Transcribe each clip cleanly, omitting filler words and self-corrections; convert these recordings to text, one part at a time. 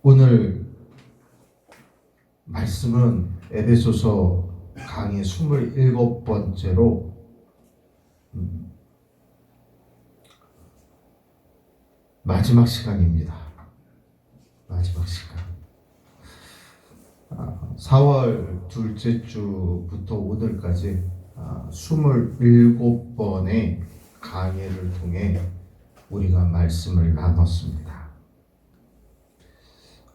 오늘 말씀은 에베소서 강의 27번째로 마지막 시간입니다. 마지막 시간. 4월 둘째 주부터 오늘까지 27번의 강의를 통해 우리가 말씀을 나눴습니다.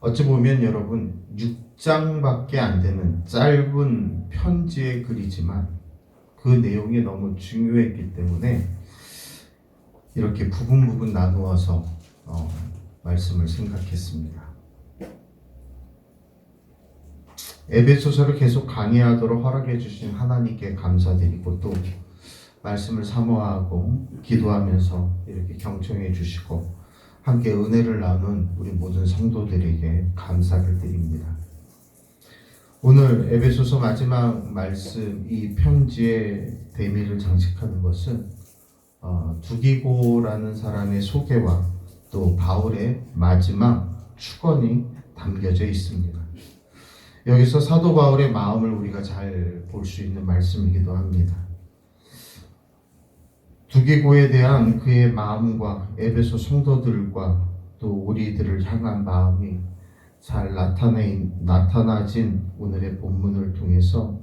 어찌 보면 여러분 6장밖에 안 되는 짧은 편지의 글이지만 그 내용이 너무 중요했기 때문에 이렇게 부분 나누어서 말씀을 생각했습니다. 에베소서를 계속 강의하도록 허락해 주신 하나님께 감사드리고 또 말씀을 사모하고 기도하면서 이렇게 경청해 주시고 함께 은혜를 나눈 우리 모든 성도들에게 감사를 드립니다. 오늘 에베소서 마지막 말씀, 이 편지의 대미를 장식하는 것은 두기고라는 사람의 소개와 또 바울의 마지막 축언이 담겨져 있습니다. 여기서 사도 바울의 마음을 우리가 잘 볼 수 있는 말씀이기도 합니다. 두기고에 대한 그의 마음과 에베소 성도들과 또 우리들을 향한 마음이 잘 나타나진 오늘의 본문을 통해서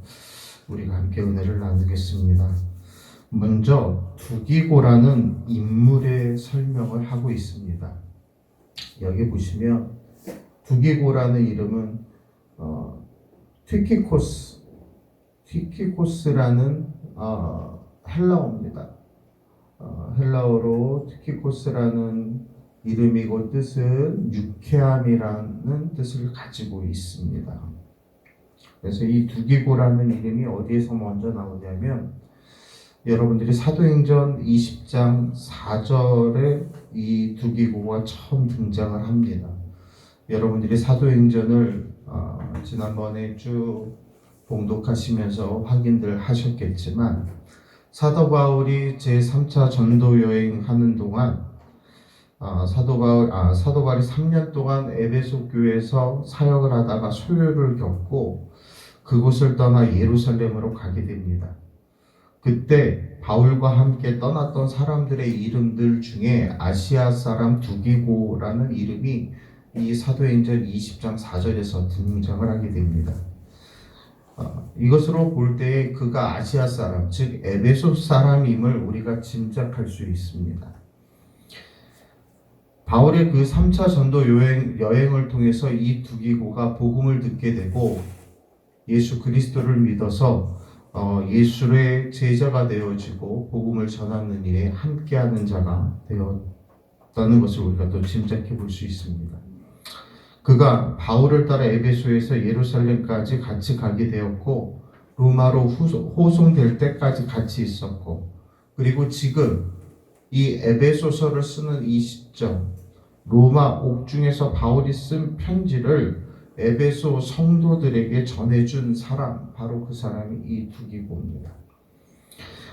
우리가 함께 은혜를 나누겠습니다. 먼저 두기고라는 인물의 설명을 하고 있습니다. 여기 보시면 두기고라는 이름은 티키코스라는 헬라어입니다. 헬라어로 티키코스라는 이름이고 뜻은 유쾌함이라는 뜻을 가지고 있습니다. 그래서 이 두기고라는 이름이 어디에서 먼저 나오냐면 여러분들이 사도행전 20장 4절에 이 두기고가 처음 등장을 합니다. 여러분들이 사도행전을 지난번에 쭉 봉독하시면서 확인들 하셨겠지만 사도 바울이 제3차 전도 여행하는 동안 사도 바울이 3년 동안 에베소 교회에서 사역을 하다가 소요를 겪고 그곳을 떠나 예루살렘으로 가게 됩니다. 그때 바울과 함께 떠났던 사람들의 이름들 중에 아시아 사람 두기고라는 이름이 이 사도행전 20장 4절에서 등장을 하게 됩니다. 이것으로 볼 때 그가 아시아 사람, 즉 에베소 사람임을 우리가 짐작할 수 있습니다. 바울의 그 3차 전도 여행을 통해서 이 두기고가 복음을 듣게 되고 예수 그리스도를 믿어서 예수의 제자가 되어지고 복음을 전하는 일에 함께하는 자가 되었다는 것을 우리가 또 짐작해 볼 수 있습니다. 그가 바울을 따라 에베소에서 예루살렘까지 같이 가게 되었고 로마로 호송될 때까지 같이 있었고 그리고 지금 이 에베소서를 쓰는 이 시점 로마 옥중에서 바울이 쓴 편지를 에베소 성도들에게 전해준 사람 바로 그 사람이 이 두기고입니다.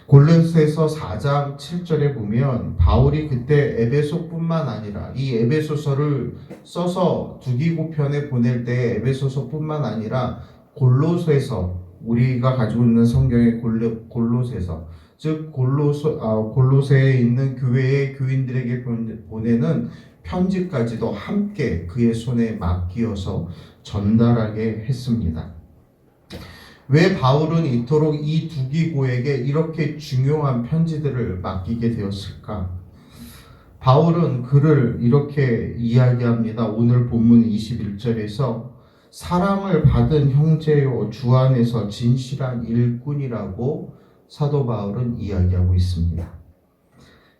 골로새서 4장 7절에 보면 바울이 그때 에베소뿐만 아니라 이 에베소서를 써서 두기고 편에 보낼 때 에베소서뿐만 아니라 골로새서 우리가 가지고 있는 성경의 골로새서 즉 골로새에 있는 교회의 교인들에게 보내는 편지까지도 함께 그의 손에 맡기어서 전달하게 했습니다. 왜 바울은 이토록 이 두기고에게 이렇게 중요한 편지들을 맡기게 되었을까? 바울은 그를 이렇게 이야기합니다. 오늘 본문 21절에서 사랑을 받은 형제요 주 안에서 진실한 일꾼이라고 사도 바울은 이야기하고 있습니다.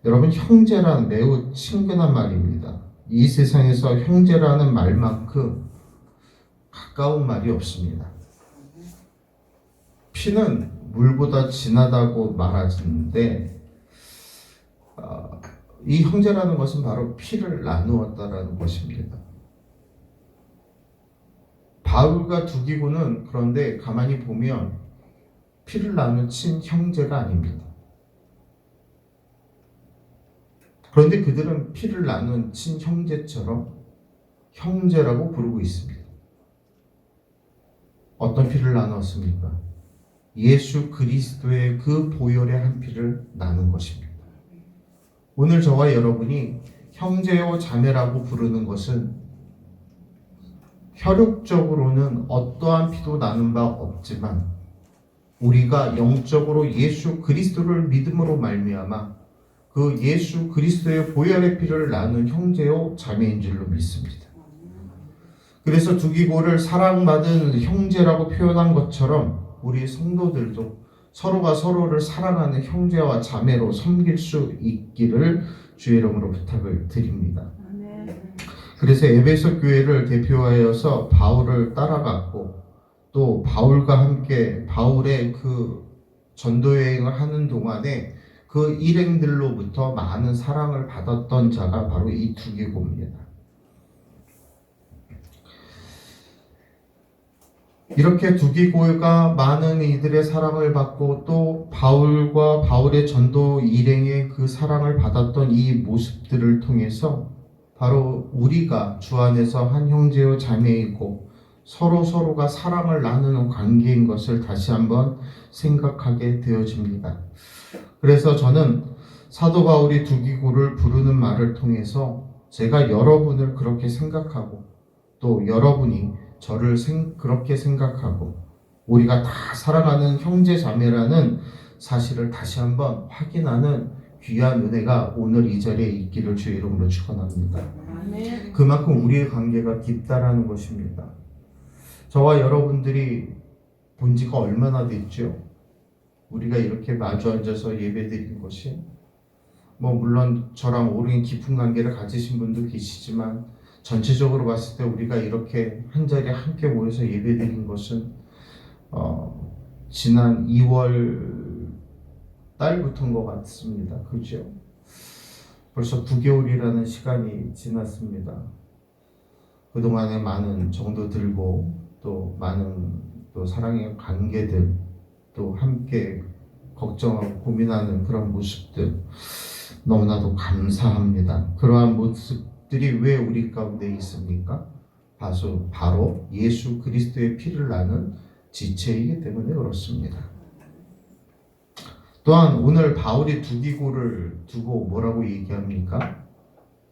여러분 형제란 매우 친근한 말입니다. 이 세상에서 형제라는 말만큼 가까운 말이 없습니다. 피는 물보다 진하다고 말하는데 이 형제라는 것은 바로 피를 나누었다라는 것입니다. 바울과 두기고는 그런데 가만히 보면 피를 나눈 친형제가 아닙니다. 그런데 그들은 피를 나눈 친형제처럼 형제라고 부르고 있습니다. 어떤 피를 나눴습니까? 예수 그리스도의 그 보혈의 한 피를 나눈 것입니다. 오늘 저와 여러분이 형제요 자매라고 부르는 것은 혈육적으로는 어떠한 피도 나눈 바 없지만 우리가 영적으로 예수 그리스도를 믿음으로 말미암아 그 예수 그리스도의 보혈의 피를 나눈 형제요 자매인 줄로 믿습니다. 그래서 두기고를 사랑받은 형제라고 표현한 것처럼 우리 성도들도 서로가 서로를 사랑하는 형제와 자매로 섬길 수 있기를 주의 이름으로 부탁을 드립니다. 그래서 에베소 교회를 대표하여서 바울을 따라갔고 또 바울과 함께 바울의 그 전도 여행을 하는 동안에 그 일행들로부터 많은 사랑을 받았던 자가 바로 이 두기고입니다. 이렇게 두기고가 많은 이들의 사랑을 받고 또 바울과 바울의 전도 일행의 그 사랑을 받았던 이 모습들을 통해서 바로 우리가 주 안에서 한 형제요 자매이고 서로가 사랑을 나누는 관계인 것을 다시 한번 생각하게 되어집니다. 그래서 저는 사도 바울이 두기고를 부르는 말을 통해서 제가 여러분을 그렇게 생각하고 또 여러분이 저를 그렇게 생각하고 우리가 다 사랑하는 형제 자매라는 사실을 다시 한번 확인하는 귀한 은혜가 오늘 이 자리에 있기를 주의 이름으로 축원합니다. 그만큼 우리의 관계가 깊다라는 것입니다. 저와 여러분들이 본 지가 얼마나 됐죠? 우리가 이렇게 마주 앉아서 예배드리는 것이 물론 저랑 오랜 깊은 관계를 가지신 분도 계시지만 전체적으로 봤을 때 우리가 이렇게 한 자리에 함께 모여서 예배드린 것은 지난 2월 달부터인 것 같습니다. 그죠? 벌써 9개월이라는 시간이 지났습니다. 그동안에 많은 정도들고 또 많은 또 사랑의 관계들 또 함께 걱정하고 고민하는 그런 모습들 너무나도 감사합니다. 그러한 모습들이 왜 우리 가운데 있습니까? 바로 예수 그리스도의 피를 나는 지체이기 때문에 그렇습니다. 또한 오늘 바울이 두기고를 두고 뭐라고 얘기합니까?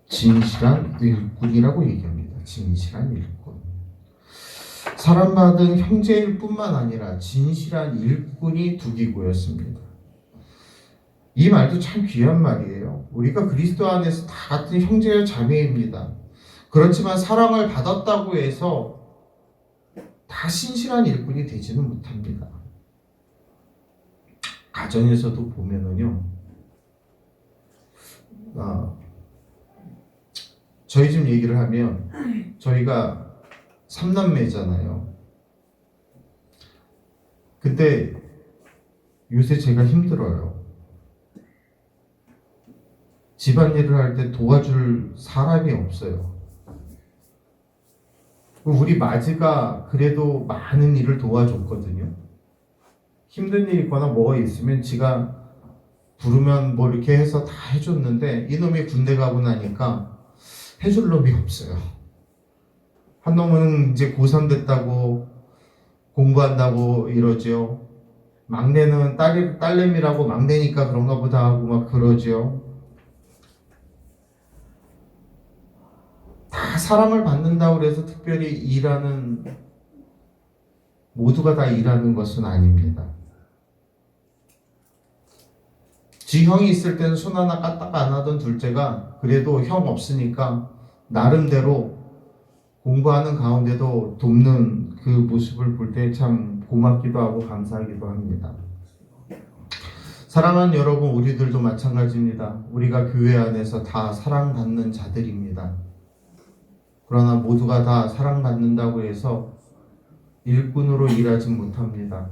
진실한 일꾼이라고 얘기합니다. 진실한 일꾼. 사랑받은 형제일 뿐만 아니라 진실한 일꾼이 두기고였습니다. 이 말도 참 귀한 말이에요. 우리가 그리스도 안에서 다 같은 형제와 자매입니다. 그렇지만 사랑을 받았다고 해서 다 신실한 일꾼이 되지는 못합니다. 가정에서도 보면은요, 저희 집 얘기를 하면 저희가 3남매잖아요. 근데 요새 제가 힘들어요. 집안일을 할 때 도와줄 사람이 없어요. 우리 마지가 그래도 많은 일을 도와줬거든요. 힘든 일이 있거나 뭐가 있으면 지가 부르면 뭐 이렇게 해서 다 해줬는데 이놈이 군대 가고 나니까 해줄 놈이 없어요. 한 놈은 이제 고3 됐다고 공부한다고 이러죠. 막내는 딸내미라고 막내니까 그런가 보다 하고 막 그러죠. 다 사랑을 받는다고 해서 특별히 모두가 다 일하는 것은 아닙니다. 지 형이 있을 때는 손 하나 까딱 안 하던 둘째가 그래도 형 없으니까 나름대로 공부하는 가운데도 돕는 그 모습을 볼 때 참 고맙기도 하고 감사하기도 합니다. 사랑하는 여러분, 우리들도 마찬가지입니다. 우리가 교회 안에서 다 사랑받는 자들입니다. 그러나 모두가 다 사랑받는다고 해서 일꾼으로 일하지 못합니다.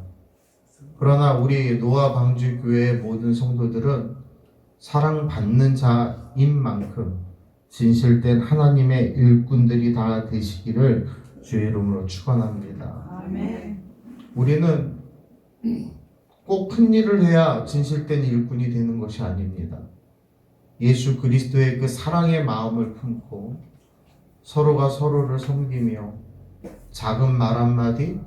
그러나 우리 노아 방주 교회의 모든 성도들은 사랑받는 자인 만큼 진실된 하나님의 일꾼들이 다 되시기를 주의 이름으로 축원합니다. 아멘. 우리는 꼭 큰 일을 해야 진실된 일꾼이 되는 것이 아닙니다. 예수 그리스도의 그 사랑의 마음을 품고 서로가 서로를 섬기며 작은 말 한마디,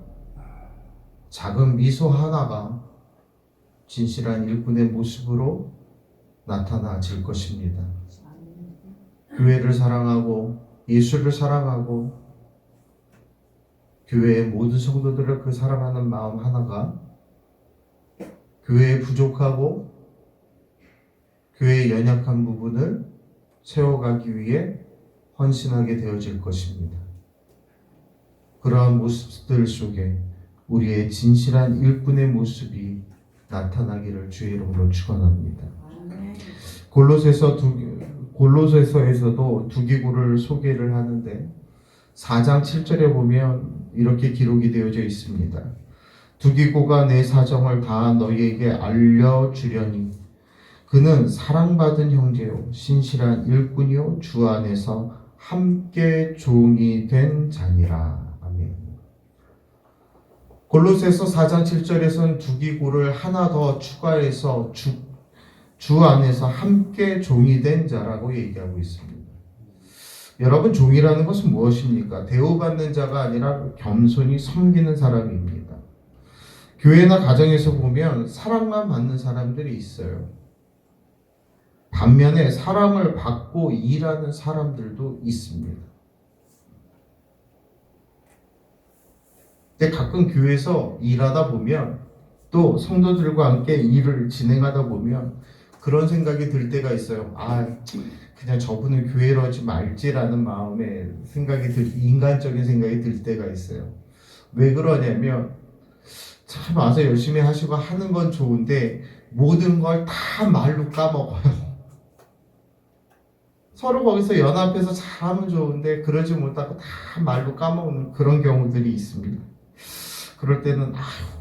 작은 미소 하나가 진실한 일꾼의 모습으로 나타나질 것입니다. 교회를 사랑하고 예수를 사랑하고 교회의 모든 성도들을 그 사랑하는 마음 하나가 교회에 부족하고 교회의 연약한 부분을 세워가기 위해 헌신하게 되어질 것입니다. 그러한 모습들 속에 우리의 진실한 일꾼의 모습이 나타나기를 주의 이름으로 축원합니다. 골로새서에서도 두기고를 소개를 하는데 4장 7절에 보면 이렇게 기록이 되어져 있습니다. 두기고가 내 사정을 다 너희에게 알려주려니 그는 사랑받은 형제요 신실한 일꾼이요 주 안에서 함께 종이 된 자니라. 아멘. 골로새서 4장 7절에서는 두기고를 하나 더 추가해서 주 안에서 함께 종이 된 자라고 얘기하고 있습니다. 여러분, 종이라는 것은 무엇입니까? 대우받는 자가 아니라 겸손히 섬기는 사람입니다. 교회나 가정에서 보면 사랑만 받는 사람들이 있어요. 반면에 사랑을 받고 일하는 사람들도 있습니다. 근데 가끔 교회에서 일하다 보면 또 성도들과 함께 일을 진행하다 보면 그런 생각이 들 때가 있어요. 그냥 저분은 교회로 하지 말지라는 마음에 인간적인 생각이 들 때가 있어요. 왜 그러냐면 참 와서 열심히 하시고 하는 건 좋은데 모든 걸 다 말로 까먹어요. 서로 거기서 연합해서 잘하면 좋은데 그러지 못하고 다 말로 까먹는 그런 경우들이 있습니다. 그럴 때는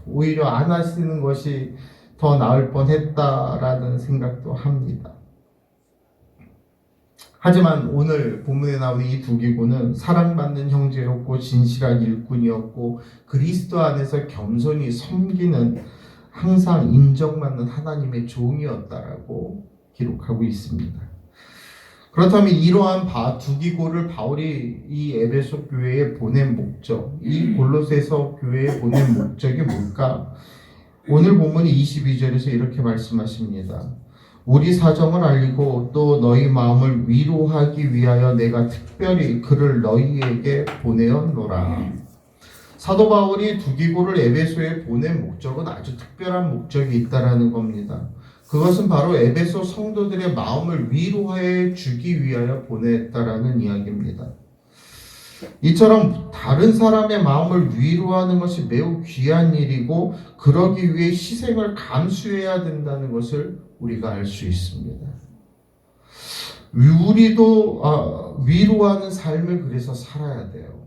오히려 안 하시는 것이 더 나을 뻔했다라는 생각도 합니다. 하지만 오늘 본문에 나오는 이 두기고는 사랑받는 형제였고 진실한 일꾼이었고 그리스도 안에서 겸손히 섬기는 항상 인정받는 하나님의 종이었다라고 기록하고 있습니다. 그렇다면 이러한 두기고를 바울이 이 에베소 교회에 보낸 목적, 이 골로새서 교회에 보낸 목적이 뭘까? 오늘 본문이 22절에서 이렇게 말씀하십니다. 우리 사정을 알리고 또 너희 마음을 위로하기 위하여 내가 특별히 그를 너희에게 보내었노라. 사도 바울이 두기고를 에베소에 보낸 목적은 아주 특별한 목적이 있다라는 겁니다. 그것은 바로 에베소 성도들의 마음을 위로해 주기 위하여 보냈다라는 이야기입니다. 이처럼 다른 사람의 마음을 위로하는 것이 매우 귀한 일이고 그러기 위해 희생을 감수해야 된다는 것을 우리가 알 수 있습니다. 우리도 위로하는 삶을 그래서 살아야 돼요.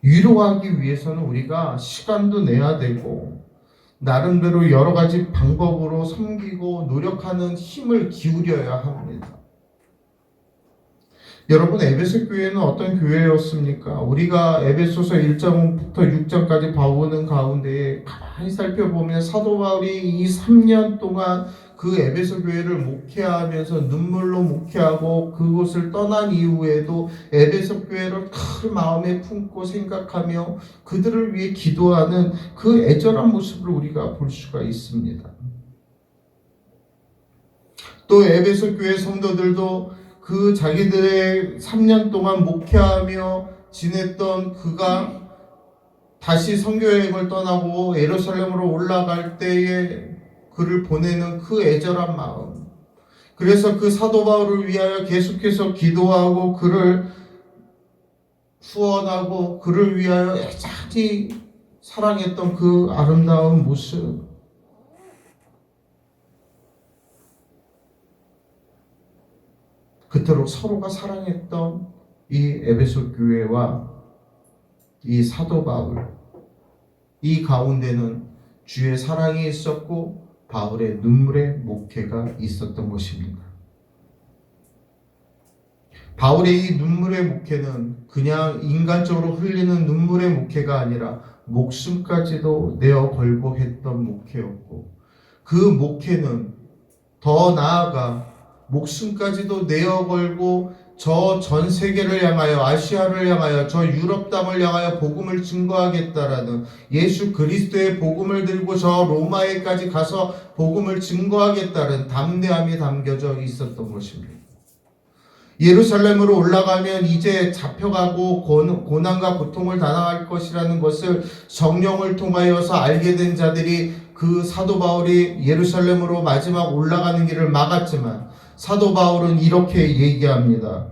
위로하기 위해서는 우리가 시간도 내야 되고 나름대로 여러 가지 방법으로 섬기고 노력하는 힘을 기울여야 합니다. 여러분, 에베소 교회는 어떤 교회였습니까? 우리가 에베소서 1장부터 6장까지 봐오는 가운데에 가만히 살펴보면 사도 바울이 이 3년 동안 그 에베소 교회를 목회하면서 눈물로 목회하고 그곳을 떠난 이후에도 에베소 교회를 큰 마음에 품고 생각하며 그들을 위해 기도하는 그 애절한 모습을 우리가 볼 수가 있습니다. 또 에베소 교회 성도들도 그 자기들의 3년 동안 목회하며 지냈던 그가 다시 선교여행을 떠나고 예루살렘으로 올라갈 때에 그를 보내는 그 애절한 마음, 그래서 그 사도 바울을 위하여 계속해서 기도하고 그를 후원하고 그를 위하여 애잔히 사랑했던 그 아름다운 모습, 그토록 서로가 사랑했던 이 에베소 교회와 이 사도 바울, 이 가운데는 주의 사랑이 있었고 바울의 눈물의 목회가 있었던 것입니다. 바울의 이 눈물의 목회는 그냥 인간적으로 흘리는 눈물의 목회가 아니라 목숨까지도 내어 걸고 했던 목회였고 그 목회는 더 나아가 목숨까지도 내어 걸고 저 전 세계를 향하여, 아시아를 향하여, 저 유럽 땅을 향하여 복음을 증거하겠다라는, 예수 그리스도의 복음을 들고 저 로마에까지 가서 복음을 증거하겠다는 담대함이 담겨져 있었던 것입니다. 예루살렘으로 올라가면 이제 잡혀가고 고난과 고통을 당할 것이라는 것을 성령을 통하여서 알게 된 자들이, 그 사도 바울이 예루살렘으로 마지막 올라가는 길을 막았지만 사도 바울은 이렇게 얘기합니다.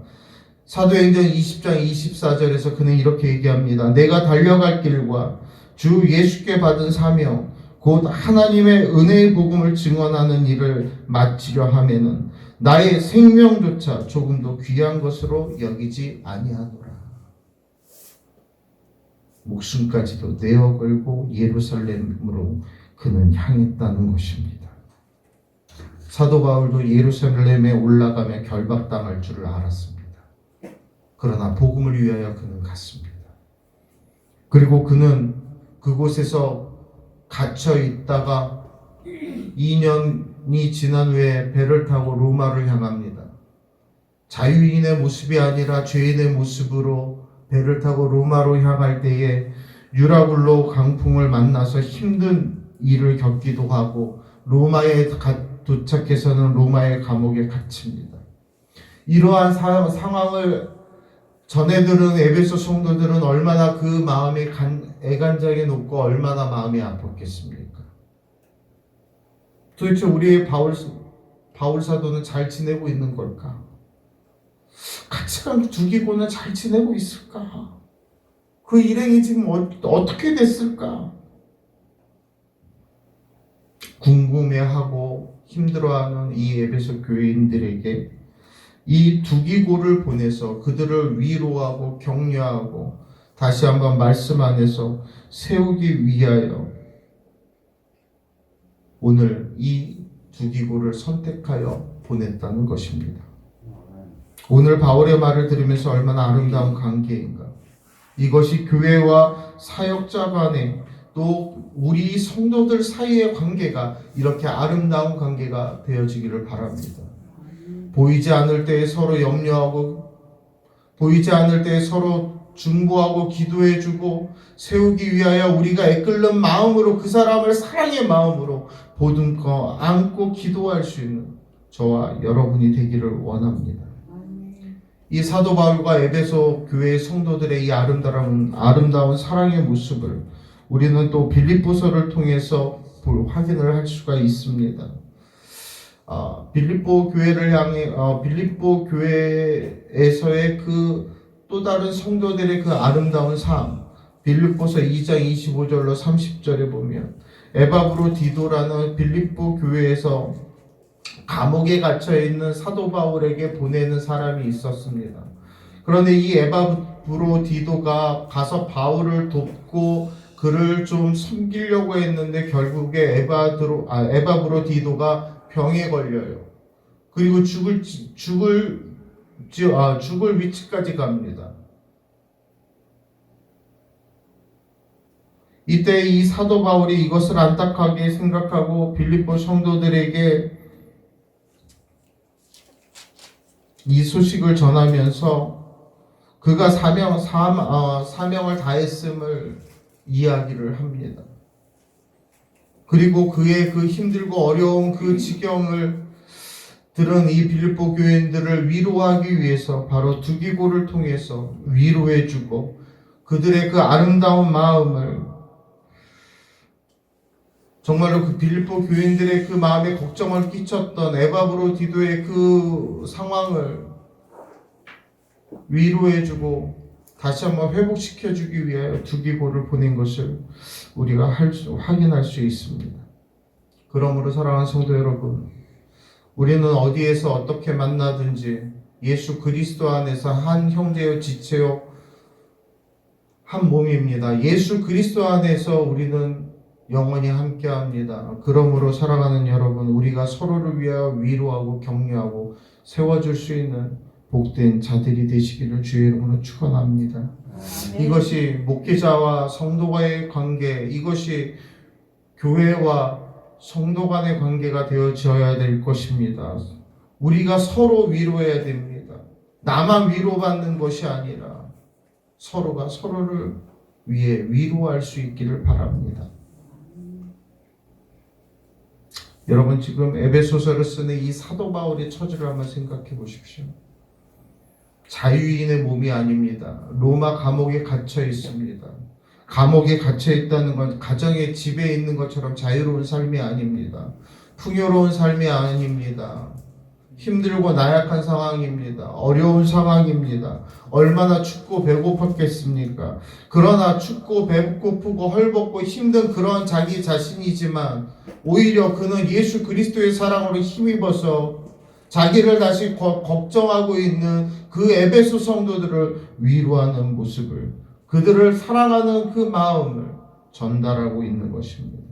사도행전 20장 24절에서 그는 이렇게 얘기합니다. 내가 달려갈 길과 주 예수께 받은 사명 곧 하나님의 은혜의 복음을 증언하는 일을 마치려 하면은 나의 생명조차 조금도 귀한 것으로 여기지 아니하노라. 목숨까지도 내어 걸고 예루살렘으로 그는 향했다는 것입니다. 사도 바울도 예루살렘에 올라가며 결박당할 줄을 알았습니다. 그러나 복음을 위하여 그는 갔습니다. 그리고 그는 그곳에서 갇혀 있다가 2년이 지난 후에 배를 타고 로마를 향합니다. 자유인의 모습이 아니라 죄인의 모습으로 배를 타고 로마로 향할 때에 유라굴로 강풍을 만나서 힘든 일을 겪기도 하고 로마에 도착해서는 로마의 감옥에 갇힙니다. 이러한 상황을 전해들은 에베소 성도들은 얼마나 그 마음이 애간장에 녹고 얼마나 마음이 아팠겠습니까? 도대체 우리의 바울 사도는 잘 지내고 있는 걸까? 같이 두기고는 잘 지내고 있을까? 그 일행이 지금 어떻게 됐을까? 궁금해하고 힘들어하는 이 에베소 교인들에게 이 두기고를 보내서 그들을 위로하고 격려하고 다시 한번 말씀 안에서 세우기 위하여 오늘 이 두기고를 선택하여 보냈다는 것입니다. 오늘 바울의 말을 들으면서 얼마나 아름다운 관계인가. 이것이 교회와 사역자 간에 또 우리 성도들 사이의 관계가 이렇게 아름다운 관계가 되어지기를 바랍니다. 보이지 않을 때에 서로 염려하고 보이지 않을 때에 서로 중보하고 기도해주고 세우기 위하여 우리가 애끓는 마음으로 그 사람을 사랑의 마음으로 보듬고 안고 기도할 수 있는 저와 여러분이 되기를 원합니다. 이 사도 바울과 에베소 교회의 성도들의 이 아름다운 사랑의 모습을 우리는 또 빌립보서를 통해서 확인을 할 수가 있습니다. 빌립보 교회에서의 그 또 다른 성도들의 그 아름다운 삶, 빌립보서 2장 25절로 30절에 보면 에바브로디도라는 빌립보 교회에서 감옥에 갇혀 있는 사도 바울에게 보내는 사람이 있었습니다. 그런데 이 에바브로디도가 가서 바울을 돕고 그를 좀 섬기려고 했는데 결국에 에바브로디도가 병에 걸려요. 그리고 죽을 위치까지 갑니다. 이때 이 사도 바울이 이것을 안타깝게 생각하고 빌립보 성도들에게 이 소식을 전하면서 그가 사명을 다했음을 이야기를 합니다. 그리고 그의 그 힘들고 어려운 그 지경을 들은 이 빌립보 교인들을 위로하기 위해서 바로 두기고를 통해서 위로해주고 그들의 그 아름다운 마음을 정말로 그 빌립보 교인들의 그 마음에 걱정을 끼쳤던 에바브로디도의 그 상황을 위로해주고 다시 한번 회복시켜주기 위하여 두기고를 보낸 것을 우리가 확인할 수 있습니다. 그러므로 사랑하는 성도 여러분, 우리는 어디에서 어떻게 만나든지 예수 그리스도 안에서 한 형제요 지체요 한 몸입니다. 예수 그리스도 안에서 우리는 영원히 함께합니다. 그러므로 사랑하는 여러분, 우리가 서로를 위하여 위로하고 격려하고 세워줄 수 있는 복된 자들이 되시기를 주의 이름으로 축원합니다. 이것이 목회자와 성도와의 관계, 이것이 교회와 성도 간의 관계가 되어져야 될 것입니다. 우리가 서로 위로해야 됩니다. 나만 위로받는 것이 아니라 서로가 서로를 위해 위로할 수 있기를 바랍니다. 여러분, 지금 에베소서를 쓰는 이 사도 바울의 처지를 한번 생각해 보십시오. 자유인의 몸이 아닙니다. 로마 감옥에 갇혀 있습니다. 감옥에 갇혀 있다는 건 가정의 집에 있는 것처럼 자유로운 삶이 아닙니다. 풍요로운 삶이 아닙니다. 힘들고 나약한 상황입니다. 어려운 상황입니다. 얼마나 춥고 배고팠겠습니까? 그러나 춥고 배고프고 헐벗고 힘든 그런 자기 자신이지만 오히려 그는 예수 그리스도의 사랑으로 힘입어서 자기를 다시 걱정하고 있는 그 에베소 성도들을 위로하는 모습을, 그들을 사랑하는 그 마음을 전달하고 있는 것입니다.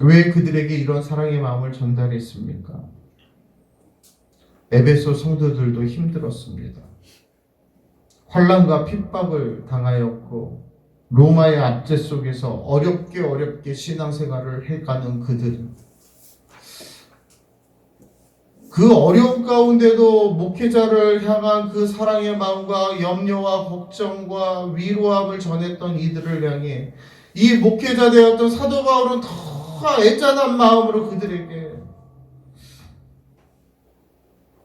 왜 그들에게 이런 사랑의 마음을 전달했습니까? 에베소 성도들도 힘들었습니다. 환난과 핍박을 당하였고 로마의 압제 속에서 어렵게 신앙생활을 해가는 그들은 그 어려운 가운데도 목회자를 향한 그 사랑의 마음과 염려와 걱정과 위로함을 전했던 이들을 향해 이 목회자 되었던 사도 바울은 더 애잔한 마음으로 그들에게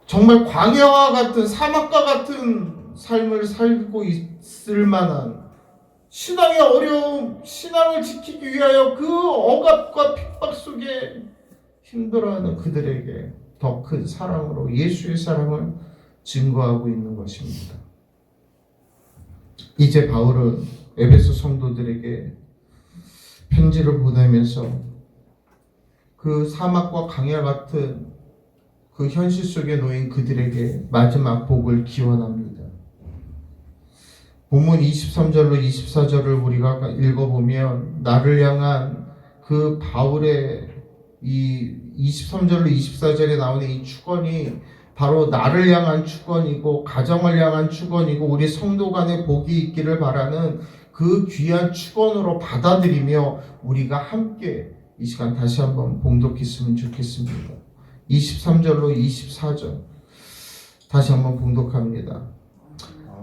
정말 광야와 같은 사막과 같은 삶을 살고 있을 만한 신앙의 어려움, 신앙을 지키기 위하여 그 억압과 핍박 속에 힘들어하는 그들에게 더 큰 사랑으로 예수의 사랑을 증거하고 있는 것입니다. 이제 바울은 에베소 성도들에게 편지를 보내면서 그 사막과 강야 같은 그 현실 속에 놓인 그들에게 마지막 복을 기원합니다. 본문 23절로 24절을 우리가 읽어보면 나를 향한 그 바울의 이 23절로 24절에 나오는 이 축원이 바로 나를 향한 축원이고 가정을 향한 축원이고 우리 성도 간의 복이 있기를 바라는 그 귀한 축원으로 받아들이며 우리가 함께 이 시간 다시 한번 봉독했으면 좋겠습니다. 23절로 24절 다시 한번 봉독합니다.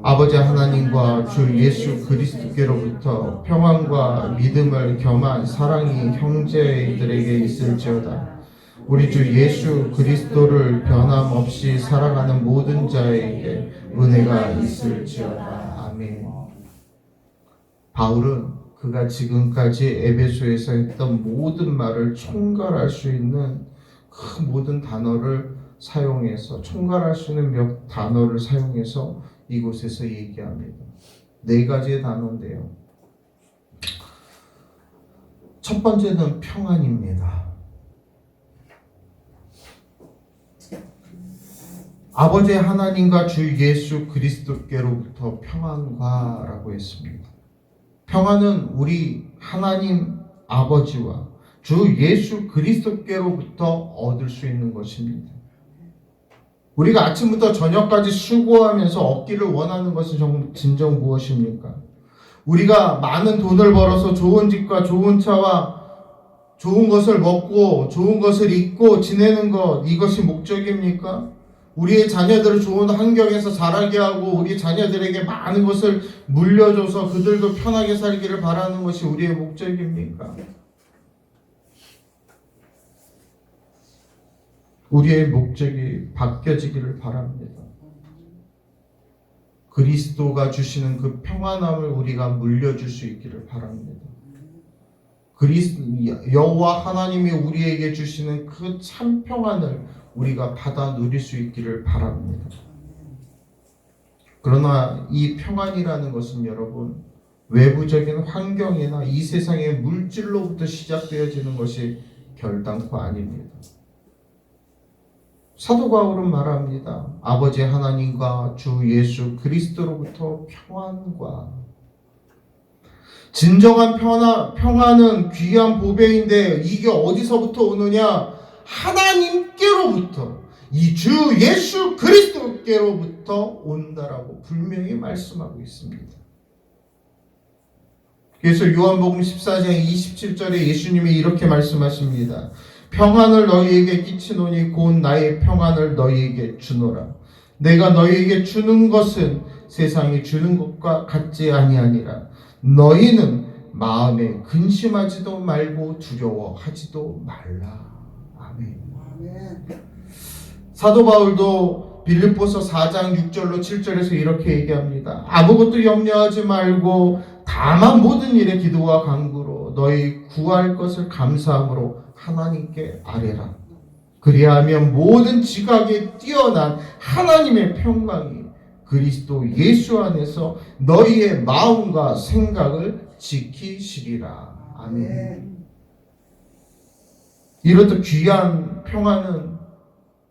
아버지 하나님과 주 예수 그리스도께로부터 평안과 믿음을 겸한 사랑이 형제들에게 있을지어다. 우리 주 예수 그리스도를 변함없이 사랑하는 모든 자에게 은혜가 있을지어다. 아멘. 바울은 그가 지금까지 에베소에서 했던 모든 말을 총괄할 수 있는 그 모든 단어를 사용해서 총괄할 수 있는 몇 단어를 사용해서 이곳에서 얘기합니다. 4가지의 단어인데요. 첫 번째는 평안입니다. 아버지 하나님과 주 예수 그리스도께로부터 평안과라고 했습니다. 평안은 우리 하나님 아버지와 주 예수 그리스도께로부터 얻을 수 있는 것입니다. 우리가 아침부터 저녁까지 수고하면서 얻기를 원하는 것은 진정 무엇입니까? 우리가 많은 돈을 벌어서 좋은 집과 좋은 차와 좋은 것을 먹고 좋은 것을 입고 지내는 것, 이것이 목적입니까? 우리의 자녀들을 좋은 환경에서 자라게 하고 우리 자녀들에게 많은 것을 물려줘서 그들도 편하게 살기를 바라는 것이 우리의 목적입니까? 우리의 목적이 바뀌어지기를 바랍니다. 그리스도가 주시는 그 평안함을 우리가 물려줄 수 있기를 바랍니다. 여호와 하나님이 우리에게 주시는 그 참 평안을 우리가 받아 누릴 수 있기를 바랍니다. 그러나 이 평안이라는 것은 여러분 외부적인 환경이나 이 세상의 물질로부터 시작되어지는 것이 결단코 아닙니다. 사도 바울은 말합니다. 아버지 하나님과 주 예수 그리스도로부터 평안과 진정한 평안은 귀한 보배인데 이게 어디서부터 오느냐? 하나님께로부터 이 주 예수 그리스도께로부터 온다라고 분명히 말씀하고 있습니다. 그래서 요한복음 14장 27절에 예수님이 이렇게 말씀하십니다. 평안을 너희에게 끼치노니 곧 나의 평안을 너희에게 주노라. 내가 너희에게 주는 것은 세상이 주는 것과 같지 아니하니라. 너희는 마음에 근심하지도 말고 두려워하지도 말라. 아멘. 사도 바울도 빌립보서 4장 6절로 7절에서 이렇게 얘기합니다. 아무것도 염려하지 말고 다만 모든 일에 기도와 간구로 너희 구할 것을 감사함으로 하나님께 아뢰라. 그리하면 모든 지각에 뛰어난 하나님의 평강이 그리스도 예수 안에서 너희의 마음과 생각을 지키시리라. 아멘. 이렇듯 귀한 평안은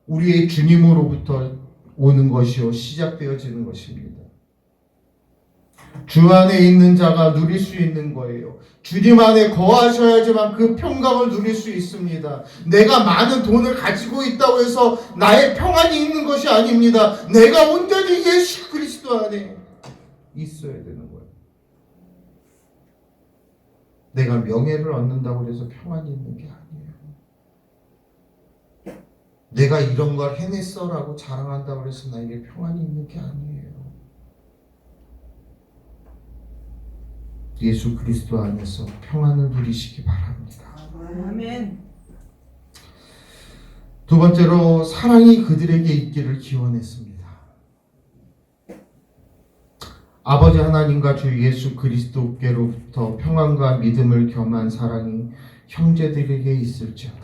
우리의 주님으로부터 오는 것이요 시작되어지는 것입니다. 주 안에 있는 자가 누릴 수 있는 거예요. 주님 안에 거하셔야지만 그 평강을 누릴 수 있습니다. 내가 많은 돈을 가지고 있다고 해서 나의 평안이 있는 것이 아닙니다. 내가 온전히 예수 그리스도 안에 있어야 되는 거예요. 내가 명예를 얻는다고 해서 평안이 있는 게 아니에요. 내가 이런 걸 해냈어라고 자랑한다고 해서 나에게 평안이 있는 게 아니에요. 예수 그리스도 안에서 평안을 누리시기 바랍니다. 아멘. 두 번째로 사랑이 그들에게 있기를 기원했습니다. 아버지 하나님과 주 예수 그리스도께로부터 평안과 믿음을 겸한 사랑이 형제들에게 있을지어다.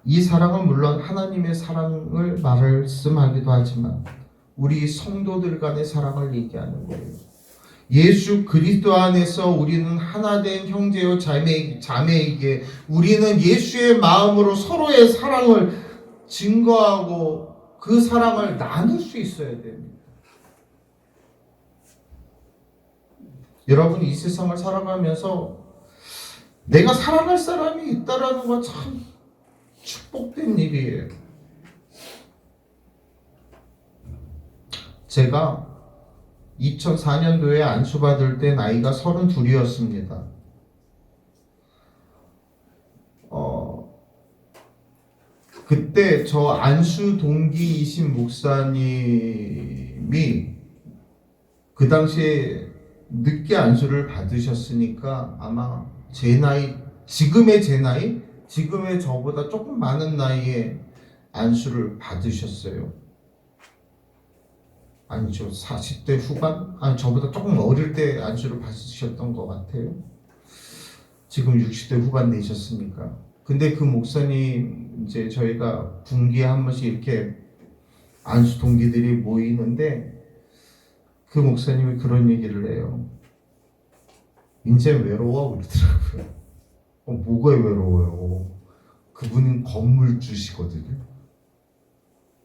이 사랑은 물론 하나님의 사랑을 말씀하기도 하지만 우리 성도들 간의 사랑을 얘기하는 거예요. 예수 그리스도 안에서 우리는 하나된 형제요 자매이기에 우리는 예수의 마음으로 서로의 사랑을 증거하고 그 사랑을 나눌 수 있어야 됩니다. 여러분 이 세상을 살아가면서 내가 사랑할 사람이 있다라는 건 참 축복된 일이에요. 제가 2004년도에 안수받을 때 나이가 32이었습니다. 그때 저 안수 동기이신 목사님이 그 당시에 늦게 안수를 받으셨으니까 아마 제 나이, 지금의 저보다 조금 많은 나이에 안수를 받으셨어요. 아니죠. 40대 후반? 아니, 저보다 조금 어릴 때 안수를 받으셨던 것 같아요. 지금 60대 후반 되셨으니까. 근데 그 목사님, 이제 저희가 분기에 한 번씩 이렇게 안수 동기들이 모이는데, 그 목사님이 그런 얘기를 해요. 이제 외로워? 그러더라고요. 뭐가 외로워요? 그분은 건물주시거든요.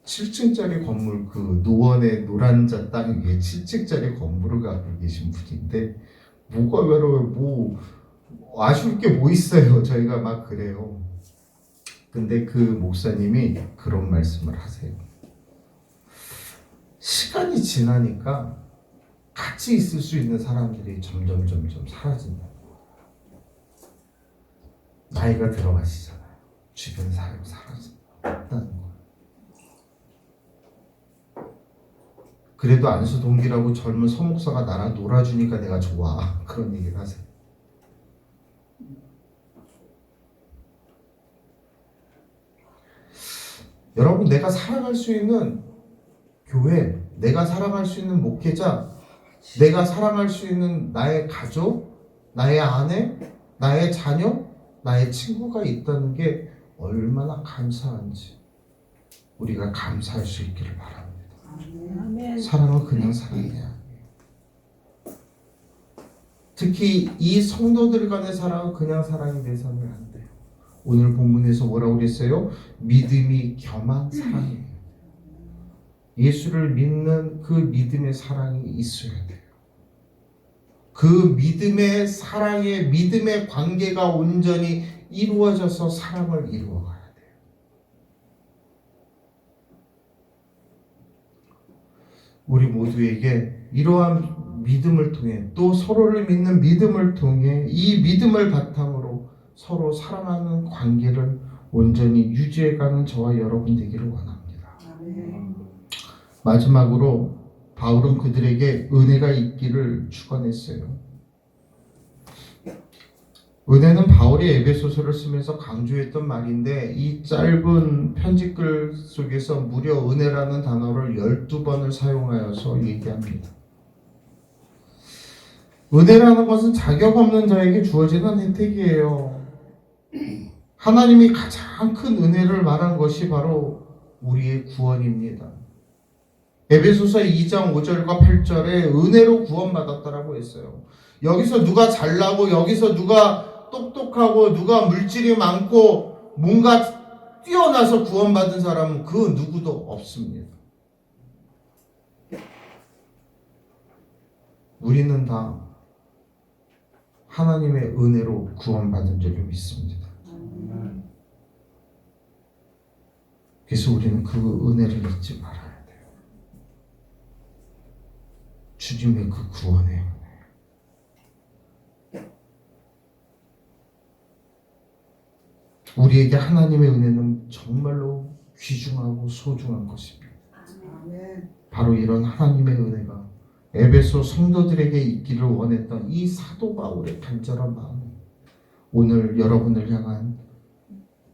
7층짜리 건물, 그 노원의 노란자 땅 위에 7층짜리 건물을 갖고 계신 분인데 뭐가 외로워요? 뭐 아쉬울 게 뭐 있어요? 저희가 막 그래요. 근데 그 목사님이 그런 말씀을 하세요. 시간이 지나니까 같이 있을 수 있는 사람들이 점점 사라진다. 나이가 들어가시잖아요. 주변 사람이 사라진다는 거예요. 그래도 안수 동기라고 젊은 서목사가 나랑 놀아주니까 내가 좋아. 그런 얘기를 하세요. 여러분, 내가 사랑할 수 있는 교회, 내가 사랑할 수 있는 목회자, 내가 사랑할 수 있는 나의 가족, 나의 아내, 나의 자녀, 나의 친구가 있다는 게 얼마나 감사한지 우리가 감사할 수 있기를 바랍니다. 아멘. 사랑은 그냥 사랑이 아니에요. 특히 이 성도들 간의 사랑은 그냥 사랑이 돼서는 안 돼요. 오늘 본문에서 뭐라고 그랬어요? 믿음이 겸한 사랑이에요. 예수를 믿는 그 믿음의 사랑이 있어야 돼요. 그 믿음의 사랑의 믿음의 관계가 온전히 이루어져서 사랑을 이루어가야 돼요. 우리 모두에게 이러한 믿음을 통해 또 서로를 믿는 믿음을 통해 이 믿음을 바탕으로 서로 사랑하는 관계를 온전히 유지해가는 저와 여러분 되기를 원합니다. 마지막으로 바울은 그들에게 은혜가 있기를 축원했어요. 은혜는 바울이 에베소서를 쓰면서 강조했던 말인데 이 짧은 편지글 속에서 무려 은혜라는 단어를 12번을 사용하여서 얘기합니다. 은혜라는 것은 자격 없는 자에게 주어지는 혜택이에요. 하나님이 가장 큰 은혜를 말한 것이 바로 우리의 구원입니다. 에베소서 2장 5절과 8절에 은혜로 구원받았다라고 했어요. 여기서 누가 잘나고 여기서 누가 똑똑하고 누가 물질이 많고 뭔가 뛰어나서 구원받은 사람은 그 누구도 없습니다. 우리는 다 하나님의 은혜로 구원받은 줄을 믿습니다. 그래서 우리는 그 은혜를 잊지 말아야 돼요. 주님의 그 구원의 은혜. 우리에게 하나님의 은혜는 정말로 귀중하고 소중한 것입니다. 바로 이런 하나님의 은혜가 에베소 성도들에게 있기를 원했던 이 사도 바울의 간절한 마음, 오늘 여러분을 향한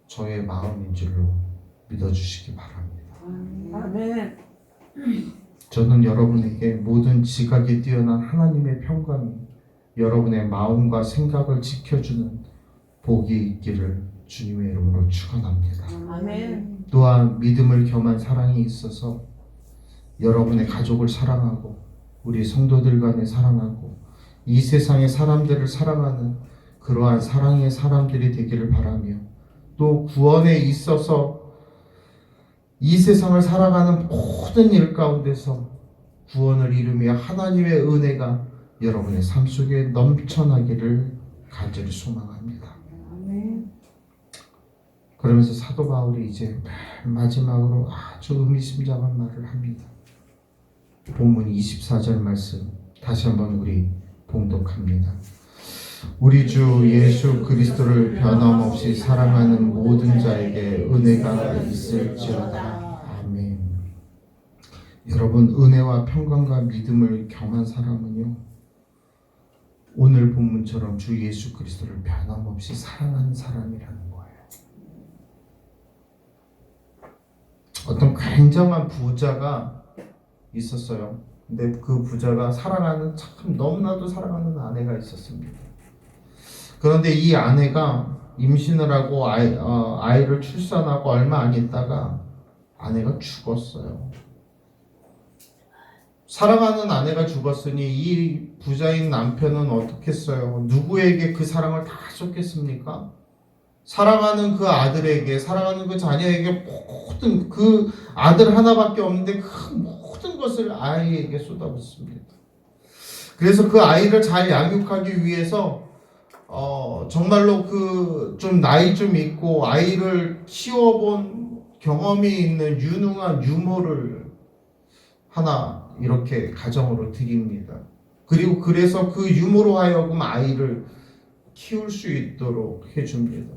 저의 마음인 줄로 믿어주시기 바랍니다. 아멘. 저는 여러분에게 모든 지각에 뛰어난 하나님의 평강이 여러분의 마음과 생각을 지켜주는 복이 있기를 주님의 이름으로 축원합니다. 아멘. 또한 믿음을 겸한 사랑이 있어서 여러분의 가족을 사랑하고 우리 성도들 간에 사랑하고 이 세상의 사람들을 사랑하는 그러한 사랑의 사람들이 되기를 바라며 또 구원에 있어서 이 세상을 살아가는 모든 일 가운데서 구원을 이루며 하나님의 은혜가 여러분의 삶 속에 넘쳐나기를 간절히 소망합니다. 그러면서 사도 바울이 이제 마지막으로 아주 의미심장한 말을 합니다. 본문 24절 말씀 다시 한번 우리 봉독합니다. 우리 주 예수 그리스도를 변함없이 사랑하는 모든 자에게 은혜가 있을지어다. 아멘. 여러분, 은혜와 평강과 믿음을 겸한 사람은요, 오늘 본문처럼 주 예수 그리스도를 변함없이 사랑하는 사람이라는 거예요. 어떤 굉장한 부자가 있었어요. 근데 그 부자가 사랑하는, 참 너무나도 사랑하는 아내가 있었습니다. 그런데 이 아내가 임신을 하고 아이를 출산하고 얼마 안 있다가 아내가 죽었어요. 사랑하는 아내가 죽었으니 이 부자인 남편은 어떻겠어요? 누구에게 그 사랑을 다 쏟겠습니까? 사랑하는 그 아들에게, 사랑하는 그 자녀에게 모든, 그 아들 하나밖에 없는데 그 모든 것을 아이에게 쏟아붓습니다. 그래서 그 아이를 잘 양육하기 위해서 정말로 그 좀 나이 좀 있고 아이를 키워본 경험이 있는 유능한 유모를 하나 이렇게 가정으로 드립니다. 그리고 그래서 그 유모로 하여금 아이를 키울 수 있도록 해줍니다.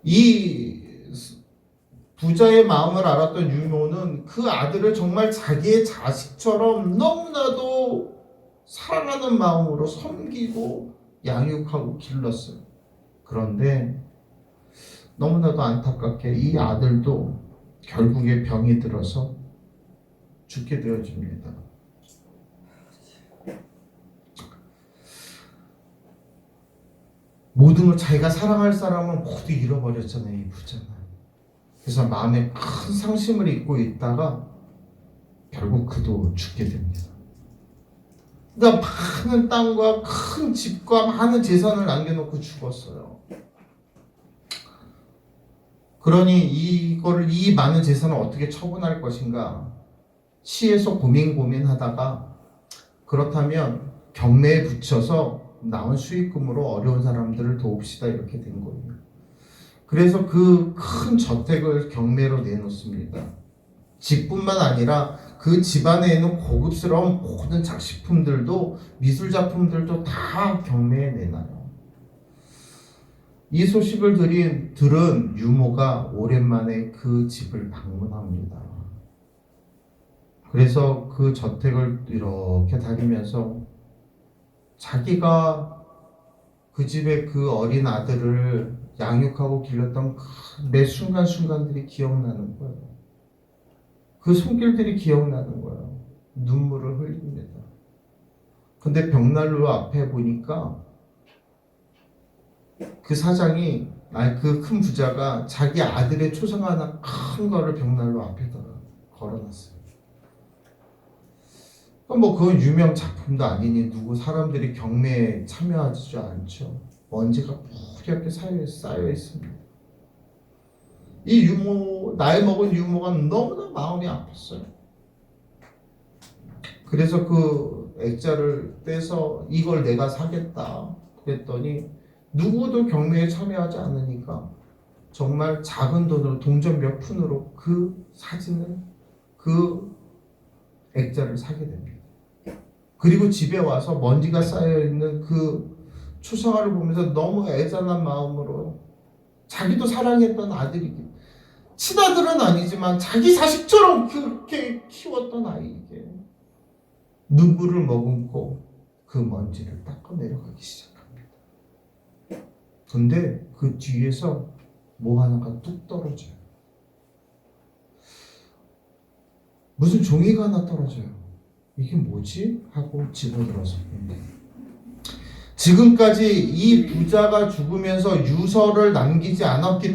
이 부자의 마음을 알았던 유모는 그 아들을 정말 자기의 자식처럼 너무나도 사랑하는 마음으로 섬기고 양육하고 길렀어요. 그런데 너무나도 안타깝게 이 아들도 결국에 병이 들어서 죽게 되어집니다. 모든 걸 자기가 사랑할 사람은 모두 잃어버렸잖아요, 이 부자는. 그래서 마음에 큰 상심을 입고 있다가 결국 그도 죽게 됩니다. 그러니까 많은 땅과 큰 집과 많은 재산을 남겨놓고 죽었어요. 그러니 이 많은 재산을 어떻게 처분할 것인가 시에서 고민하다가 그렇다면 경매에 붙여서 나온 수익금으로 어려운 사람들을 도웁시다 이렇게 된 거예요. 그래서 그 큰 저택을 경매로 내놓습니다. 집뿐만 아니라 그 집안에 있는 고급스러운 모든 작식품들도 미술 작품들도 다 경매에 내놔요. 이 소식을 들은 유모가 오랜만에 그 집을 방문합니다. 그래서 그 저택을 이렇게 다니면서 자기가 그 집에 그 어린 아들을 양육하고 길렀던 매 순간순간들이 기억나는 거예요. 그 손길들이 기억나는 거예요. 눈물을 흘립니다. 근데 벽난로 앞에 보니까 그 사장이, 그 큰 부자가 자기 아들의 초상 하나 큰 거를 벽난로 앞에다가 걸어놨어요. 뭐 그건 유명 작품도 아니니 누구 사람들이 경매에 참여하지 않죠. 먼지가 뿌옇게 쌓여 있습니다. 이 유모, 나이 먹은 유모가 너무나 마음이 아팠어요. 그래서 그 액자를 떼서 이걸 내가 사겠다 그랬더니 누구도 경매에 참여하지 않으니까 정말 작은 돈으로 동전 몇 푼으로 그 사진을, 그 액자를 사게 됩니다. 그리고 집에 와서 먼지가 쌓여있는 그 초상화를 보면서 너무 애잔한 마음으로 자기도 사랑했던 아들이기, 친아들은 아니지만 자기 자식처럼 그렇게 키웠던 아이에게 눈물을 머금고 그 먼지를 닦아 내려가기 시작합니다. 근데 그 뒤에서 뭐 하나가 뚝 떨어져요. 무슨 종이가 하나 떨어져요. 이게 뭐지? 하고 집어들어서 봅니다. 지금까지 이 부자가 죽으면서 유언을 남기지 않았기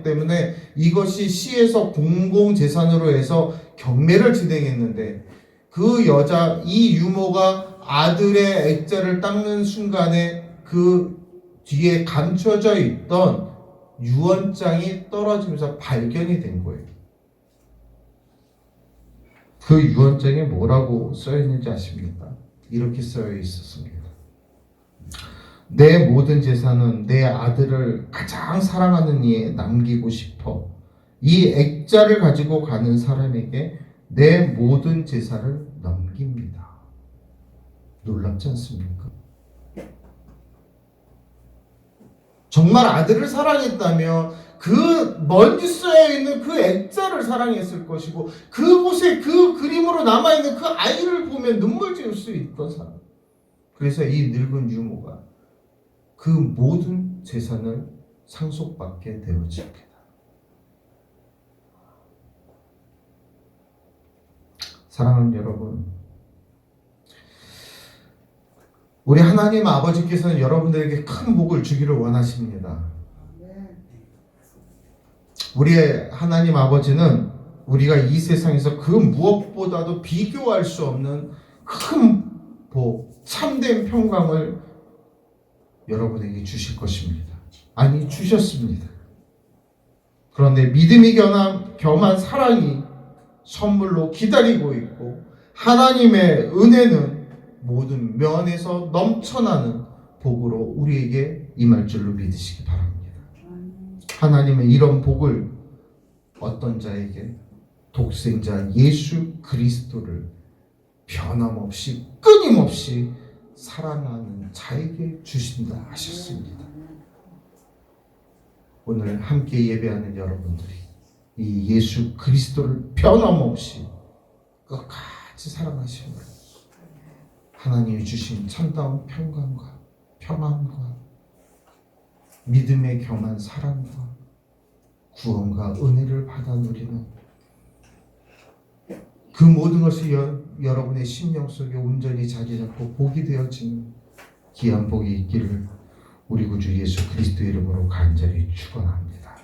때문에 이것이 시에서 공공재산으로 해서 경매를 진행했는데, 그 여자, 이 유모가 아들의 액자를 닦는 순간에 그 뒤에 감춰져 있던 유언장이 떨어지면서 발견이 된 거예요. 그 유언장에 뭐라고 써있는지 아십니까? 이렇게 써여 있었습니다. 내 모든 재산은 내 아들을 가장 사랑하는 이에 남기고 싶어. 이 액자를 가지고 가는 사람에게 내 모든 재산을 넘깁니다. 놀랍지 않습니까? 정말 아들을 사랑했다면 그 먼지 쌓여있는 그 액자를 사랑했을 것이고, 그곳에 그 그림으로 남아있는 그 아이를 보면 눈물 지을 수 있던 사람. 그래서 이 늙은 유모가 그 모든 재산을 상속받게 되어집니다. 사랑하는 여러분, 우리 하나님 아버지께서는 여러분들에게 큰 복을 주기를 원하십니다. 우리의 하나님 아버지는 우리가 이 세상에서 그 무엇보다도 비교할 수 없는 큰 복, 참된 평강을 여러분에게 주실 것입니다. 아니, 주셨습니다. 그런데 믿음이 겸한 사랑이 선물로 기다리고 있고, 하나님의 은혜는 모든 면에서 넘쳐나는 복으로 우리에게 임할 줄로 믿으시기 바랍니다. 하나님의 이런 복을 어떤 자에게? 독생자 예수 그리스도를 변함없이 끊임없이 사랑하는 자에게 주신다 하셨습니다. 오늘 함께 예배하는 여러분들이 이 예수 그리스도를 변함없이 끝까지 사랑하시는 하나님이 주신 참다운 평강과 평안과 믿음에 겸한 사랑과 구원과 은혜를 받아 누리는 그 모든 것이 여러분의 심령 속에 온전히 자리 잡고 복이 되어지는 귀한 복이 있기를 우리 구주 예수 그리스도 이름으로 간절히 축원합니다.